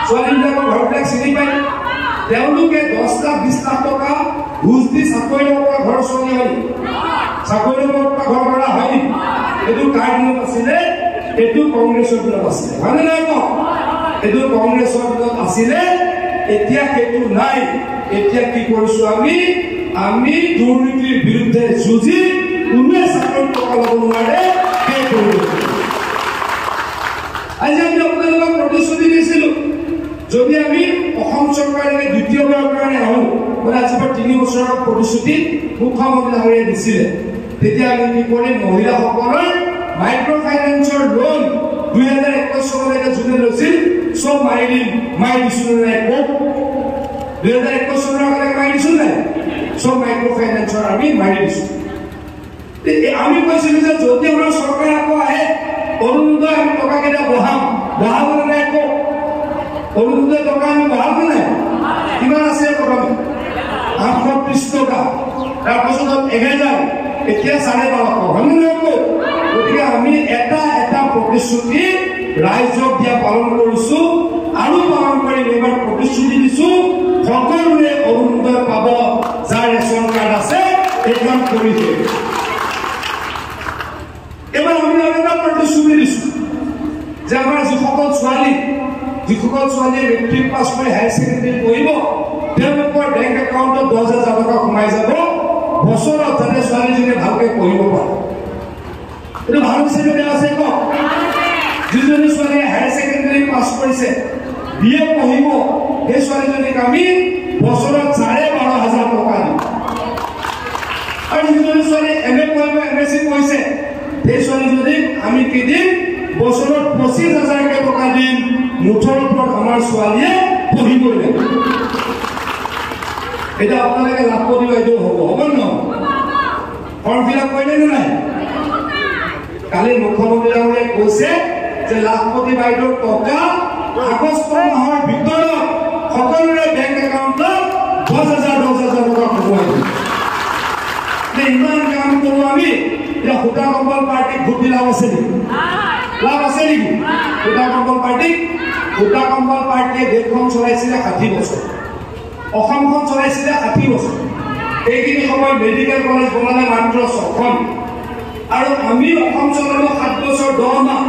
ছোৱালীবিলাকৰ ঘৰবিলাক চিনি পায় তেওঁলোকে 10 লাখ 20 লাখ টকা ঘুষ দি চাকৰি পৰা ঘৰ চলি হয় চাকৰি পৰা ঘৰ কৰা হয় এইটো কাৰ দিনত আছিলে এইটো কংগ্ৰেছৰ দিনত আছিলে হয়নে নাই এইটো কংগ্ৰেছৰ দিনত আছিলে এতিয়া সেইটো নাই এতিয়া কি কৰিছো আমি দুৰ্নীতিৰ বিৰুদ্ধে যুঁজি কোনে চাকৰি টকা ল'ব নোৱাৰে সেই কৰিছো আজি আমি আপোনালোকক প্ৰতিশ্ৰুতি দিছিলো যদি আমি অসম চৰকাৰে দ্বিতীয়বাৰৰ কাৰণে আহো মানে আজি 3 বছৰৰ প্ৰতিশ্ৰুতি মুখ্যমন্ত্ৰী ডাঙৰীয়াই দিছিলে তেতিয়া আমি কি কৰিম মহিলাসকলৰ মাইক্ৰ ফাইনেন্সৰ লোন 2021 চনলৈকে যোনে লৈছিল সব মাৰি দিছো নাই 2021 চনৰ আগলৈকে মাৰি দিছো নাই সব মাইক্ৰ ফাইনেন্সৰ আমি মাৰি দিছো আমি কৈছিলো যে যদি আমাৰ চৰকাৰ আকৌ আহে অৰুণোদয় আমি টকা কেইটা বঢ়াব নাই আকৌ অৰুণোদয় টকা আমি বঢ়াব নাই কিমান আছে টকা 830 টকা তাৰপাছত 1000 এতিয়া 1250 হয়নে নহয় গতিকে আমি এটা প্ৰতিশ্ৰুতি ৰাইজক দিয়া পালন কৰিছো আৰু পালন কৰি এবাৰ প্ৰতিশ্ৰুতি দিছো সকলোৱে অৰুণোদয় পাব যাৰ ৰেচন কাৰ্ড আছে এই কাম কৰিছে এবাৰ আমি এটা প্ৰতিশ্ৰুতি দিছো যে আমাৰ যিসকল ছোৱালীয়ে মেট্ৰিক পাছ কৰি হায়াৰ ছেকেণ্ডেৰী পঢ়িব তেওঁলোকৰ বেংক একাউণ্টত 10,000 টকা সোমাই যাব বছৰত যাতে ছোৱালীজনীয়ে ভালকৈ পঢ়িব পাৰে এইটো ভাল হৈছে বেয়া আছে কওক যিজনী ছোৱালীয়ে হায়াৰ ছেকেণ্ডেৰী পাছ কৰিছে বিএ পঢ়িব সেই ছোৱালীজনীক আমি বছৰত 12,500 টকা দিম আৰু যিজনী ছোৱালীয়ে এমএ পঢ়িব এমএছচি পঢ়িছে সেই ছোৱালীজনীক আমি কি দিম বছৰত 25,000 টকা দিম মুঠৰ ওপৰত আমাৰ ছোৱালীয়ে পঢ়িবই লাগিব এটা আপোনালোকে লাখপতি বাইদেউ হ'ব নহয় ফৰ্ম ফিল আপ কৰিলে নে নাই কালি মুখ্যমন্ত্ৰী ডাঙৰীয়াই কৈছে যে লাখপতি বাইদেউৰ টকা আগষ্ট মাহৰ ভিতৰত সকলোৰে বেংক একাউণ্টত 10,000 টকা সোমাই দিম ইমান কাম কৰো আমি এতিয়া সূতা কম্বল পাৰ্টিক ভোট দি লাভ আছে নেকি সূতা কম্বল পাৰ্টিয়ে দেশখন চলাইছিলে 60 বছৰ অসমখন চলাইছিলে 60 বছৰ এইখিনি সময়ত মেডিকেল কলেজ বনালে মাত্ৰ 6খন আৰু আমি অসম চলালো 7 বছৰ 10 মাহ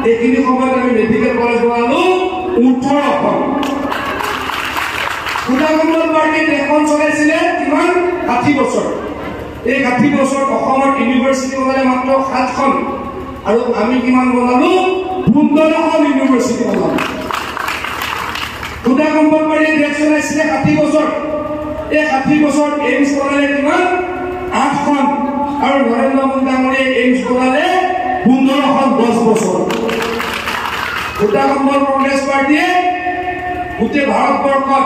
এইখিনি সময়ত আমি মেডিকেল কলেজ বনালো 18খন সূতা কম্বল পাৰ্টিয়ে দেশখন চলাইছিলে কিমান 60 বছৰ এই 60 বছৰত অসমৰ ইউনিভাৰ্চিটি বনালে মাত্ৰ 7খন আৰু আমি কিমান বনালো 15খন ইউনিভাৰ্চিটি বনালো সূতা কম্বল পাৰ্টিয়ে দেশ চলাইছিলে 60 বছৰ এই 60 বছৰত এইমছ বনালে কিমান 8খন আৰু নৰেন্দ্ৰ মোদী ডাঙৰীয়াই এইমছ বনালে 15খন 10 বছৰ সূতা কম্বল কংগ্ৰেছ পাৰ্টিয়ে গোটেই ভাৰতবৰ্ষত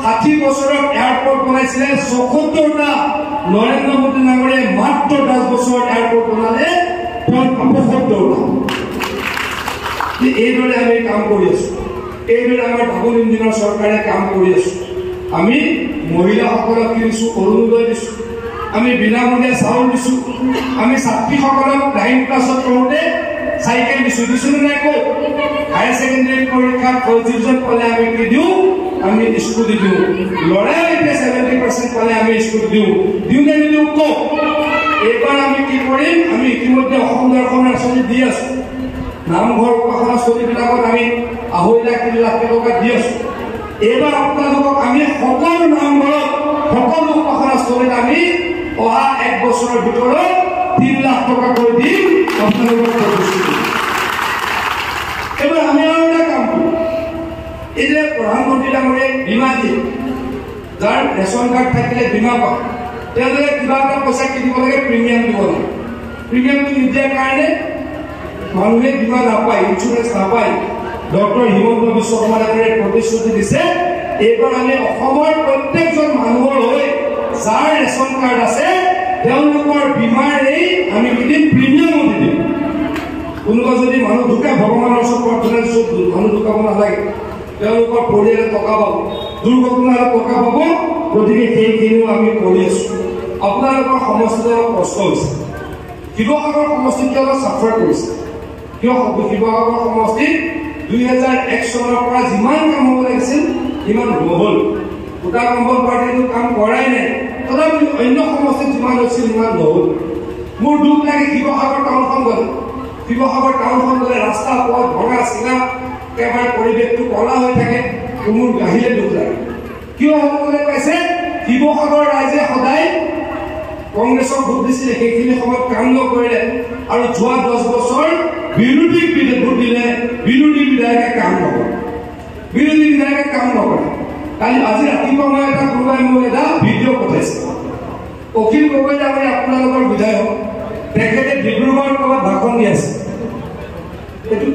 60 বছৰত এয়াৰপোৰ্ট বনাইছিলে 74টা নৰেন্দ্ৰ মোদী ডাঙৰীয়াই মাত্ৰ 10 বছৰত এয়াৰপোৰ্ট বনালে 75টা এইদৰে আমি কাম কৰি আছো এইদৰে আমাৰ ডাবল ইঞ্জিনৰ চৰকাৰে কাম কৰি আছো আমি মহিলাসকলক দিছো অৰুণোদয় দিছো আমি বিনামূলীয়া চাউল দিছো আমি ছাত্ৰীসকলক 9 ক্লাছত পঢ়োতে চাইকেল দিছো নাই ক'ত হায়াৰ ছেকেণ্ডেৰী পৰীক্ষাত 40% পালে আমি কি দিওঁ আমি স্কুটি দিওঁ ল'ৰাই এতিয়া 70% পালে আমি স্কুটি দিওঁ নে নিদিওঁ ক'ত এইবাৰ আমি কি কৰিম আমি ইতিমধ্যে অসম দৰ্শন আঁচনি দি আছো নামঘৰ উপাসনা স্থলীবিলাকত আমি 2.5 লাখ 3 লাখ টকা দি আছো এইবাৰ আপোনালোকক আমি সকলো নামঘৰত সকলো উপাসনা স্থলীত আমি অহা 1 বছৰৰ ভিতৰত 3 লাখ টকা কৰি দিম আপোনালোকক প্ৰতিশ্ৰুতি এবাৰ আমি আৰু এটা কাম কৰিম এই যে প্ৰধানমন্ত্ৰী ডাঙৰীয়াই বীমা দিয়ে যাৰ ৰেচন কাৰ্ড থাকিলে বীমা পায় তেওঁলোকে কিবা এটা পইচা কিনিব লাগে প্ৰিমিয়াম দিব লাগে প্ৰিমিয়ামটো নিদিয়াৰ কাৰণে মানুহে বীমা নাপায় ইঞ্চুৰেঞ্চ নাপায় ডক্টৰ হিমন্ত বিশ্ব শৰ্মা ডাঙৰীয়াই প্ৰতিশ্ৰুতি দিছে এইবাৰ আমি অসমৰ প্ৰত্যেকজন মানুহৰ হৈ যাৰ ৰেচন কাৰ্ড আছে তেওঁলোকৰ বীমাৰ এই আমি কিদিন প্ৰিমিয়ামো দি দিম কোনোবা যদি মানুহ ঢুকে ভগৱানৰ ওচৰত প্ৰাৰ্থনা মানুহ ঢুকাব নালাগে তেওঁলোকৰ পৰিয়ালে টকা পাব দুৰ্ঘটনাৰ টকা পাব গতিকে সেইখিনিও আমি কৰি আছো আপোনালোকৰ সমষ্টিত অলপ কষ্ট হৈছে শিৱসাগৰ সমষ্টিত অলপ চাফাৰ কৰিছে কিয় শিৱসাগৰ সমষ্টিত 2001 চনৰ পৰা যিমান কাম হ'ব ইমান নহ'ল গোটা কম্বল পাৰ্টিটো কাম কৰাই নাই তথাপি অন্য সমষ্টিত যিমান হৈছিল ইমান নহ'ল মোৰ দুখ লাগে শিৱসাগৰ টাউনখন গ'লে ৰাস্তা পথ ভঙা চিঙা একেবাৰে পৰিৱেশটো কলা হৈ থাকে মোৰ গাহিলে দুখ লাগে কিয় হ'বলৈ পাইছে শিৱসাগৰ ৰাইজে সদায় কংগ্ৰেছক ভোট দিছিলে সেইখিনি সময়ত কাম নকৰিলে আৰু যোৱা 10 বছৰ বিৰোধীক ভোট দিলে বিৰোধী বিধায়কে কাম নকৰে কালি আজি ৰাতিপুৱা মই এটা কোনোবাই মোক এটা ভিডিঅ' পঠাইছে অখিল গগৈ ডাঙৰীয়া আপোনালোকৰ বিধায়ক তেখেতে ডিব্ৰুগড়ত ক'ৰবাত ভাষণ দি আছে এইটো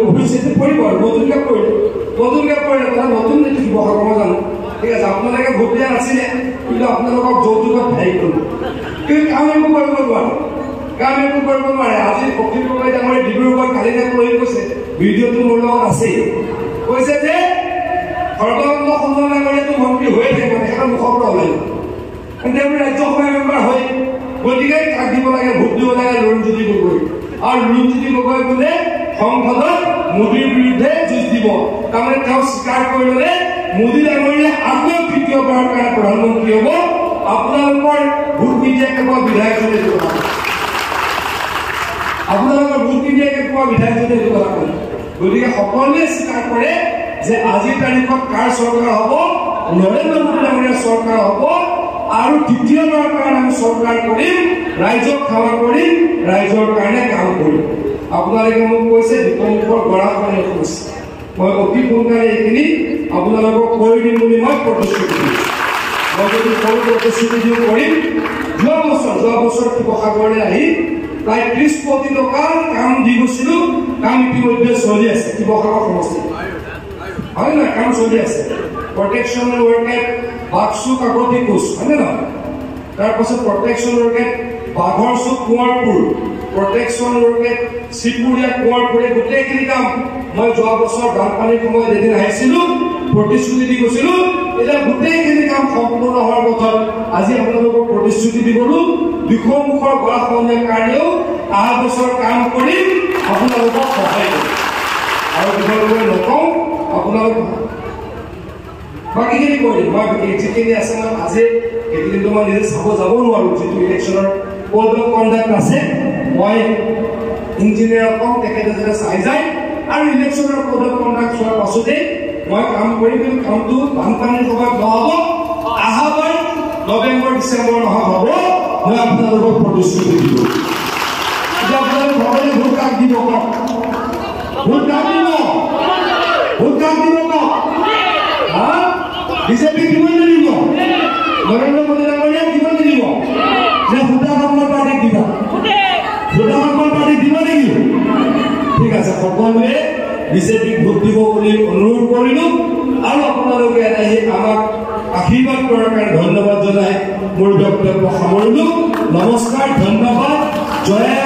অভিষেকটো পৰিব আৰু নতুনকৈ পৰিলে তাৰ নতুন যিটো শিৱসাগৰ মই জানো ঠিক আছে আপোনালোকে ভোট দিয়া নাছিলে কিন্তু আপোনালোকক যৌতুকত হেৰি কৰিব কিন্তু কাম একো কৰিব নোৱাৰে আজি অখিল গগৈ ডাঙৰীয়া ডিব্ৰুগড় কালিতে পৰহি কৈছে ভিডিঅ'টো মোৰ লগত আছেই কৈছে যে সৰ্বানন্দ সোণোৱাল ডাঙৰীয়াটো মন্ত্ৰী হৈয়ে থাকিব তেখেতৰ মুখৰ পৰা ওলাই তেওঁলোকে ৰাজ্যসভাৰ মেম্বাৰ হয় গতিকে কাক দিব লাগে ভোট দিব লাগে অৰুণজ্যোতি গগৈ আৰু অৰুণজ্যোতি গগৈ বোলে সংসদত মোদীৰ বিৰুদ্ধে যুঁজ দিব তাৰমানে তেওঁ স্বীকাৰ কৰি ল'লে মোদী ডাঙৰীয়া আকৌ তৃতীয়বাৰৰ কাৰণে প্ৰধানমন্ত্ৰী হ'ব আপোনালোকৰ ভোট নিদিয়া কেৱল বিধায়কজনে এইটো কথা গতিকে সকলোৱে স্বীকাৰ কৰে যে আজিৰ তাৰিখত কাৰ চৰকাৰ হ'ব নৰেন্দ্ৰ মোদী ডাঙৰীয়াৰ চৰকাৰ হ'ব আৰু তৃতীয়বাৰৰ কাৰণে আমি চৰকাৰ কৰিম ৰাইজক সেৱা কৰিম ৰাইজৰ কাৰণে কাম কৰিম আপোনালোকে মোক কৈছে বিকল্পৰ গৰাখনে কৈছে মই অতি সোনকালে এইখিনি আপোনালোকক কৰি দিম বুলি মই প্ৰতিশ্ৰুতি দিছোঁ মই যদি সৰু প্ৰতিশ্ৰুতি দিওঁ কৰিম যোৱা বছৰ শিৱসাগৰলৈ আহি প্ৰায় 30 কোটি টকাৰ কাম দি গৈছিলোঁ কাম ইতিমধ্যে চলি আছে শিৱসাগৰ সমষ্টিত হয় নহয় কাম চলি আছে প্ৰটেকশ্যন ৱৰ্কেট বাঘচুক আগতি কোচ হয়নে নহয় তাৰপাছত প্ৰটেকশ্যন ৱৰ্কেট বাঘৰ চুক কুঁৱৰপুৰ প্ৰটেকশ্যন ৱৰ্কেট শ্ৰীপুৰীয়া কুঁৱৰপুৰে গোটেইখিনি কাম মই যোৱা বছৰ বানপানীৰ সময়ত এদিন আহিছিলোঁ প্ৰতিশ্ৰুতি দি গৈছিলোঁ এতিয়া গোটেইখিনি কাম সম্পূৰ্ণ হোৱাৰ পথত আজি আপোনালোকক প্ৰতিশ্ৰুতি দি গ'লো দুখমুখৰ গৰাখহনীয়াৰ কাৰণেও অহা বছৰ কাম কৰিম আপোনালোকক সহায় কৰিম আৰু তোমালোকে নকওঁ আপোনালোক বাকীখিনি কৰিম মই যিখিনি আছে মই আজি সেইখিনিতো মই নিজে চাব যাব নোৱাৰোঁ যিটো ইলেকশ্যনৰ কোড অফ কণ্ডাক্ট আছে মই ইঞ্জিনিয়াৰক কম তেখেতে যাতে চাই যায় আৰু ইলেকশ্যনৰ কোড অফ কণ্ডাক্ট চোৱাৰ পাছতে মই কাম কৰিম কিন্তু কামটো বানপানীৰ সময়ত নহ'ব অহাবাৰ নৱেম্বৰ ডিচেম্বৰ মাহত হ'ব মই আপোনালোকক প্ৰতিশ্ৰুতি দিলোঁ এতিয়া আপোনালোকে ভগৱানে ভোট কাক দিব কওক ভোট কাক দিব হা বিজেপি কিমান দিব নৰেন্দ্ৰ মোদী ডাঙৰীয়াক কিমান দিব যে ভোটাৰ কংগ্ৰেছ পাৰ্টিক দিবা দিব নেকি ঠিক আছে সকলোৱে বিজেপিক ভোট দিব বুলি অনুৰোধ কৰিলোঁ আৰু আপোনালোকে আহি আমাক আশীৰ্বাদ কৰাৰ কাৰণে ধন্যবাদ জনাই মোৰ বক্তব্য সামৰিলোঁ নমস্কাৰ ধন্যবাদ জয়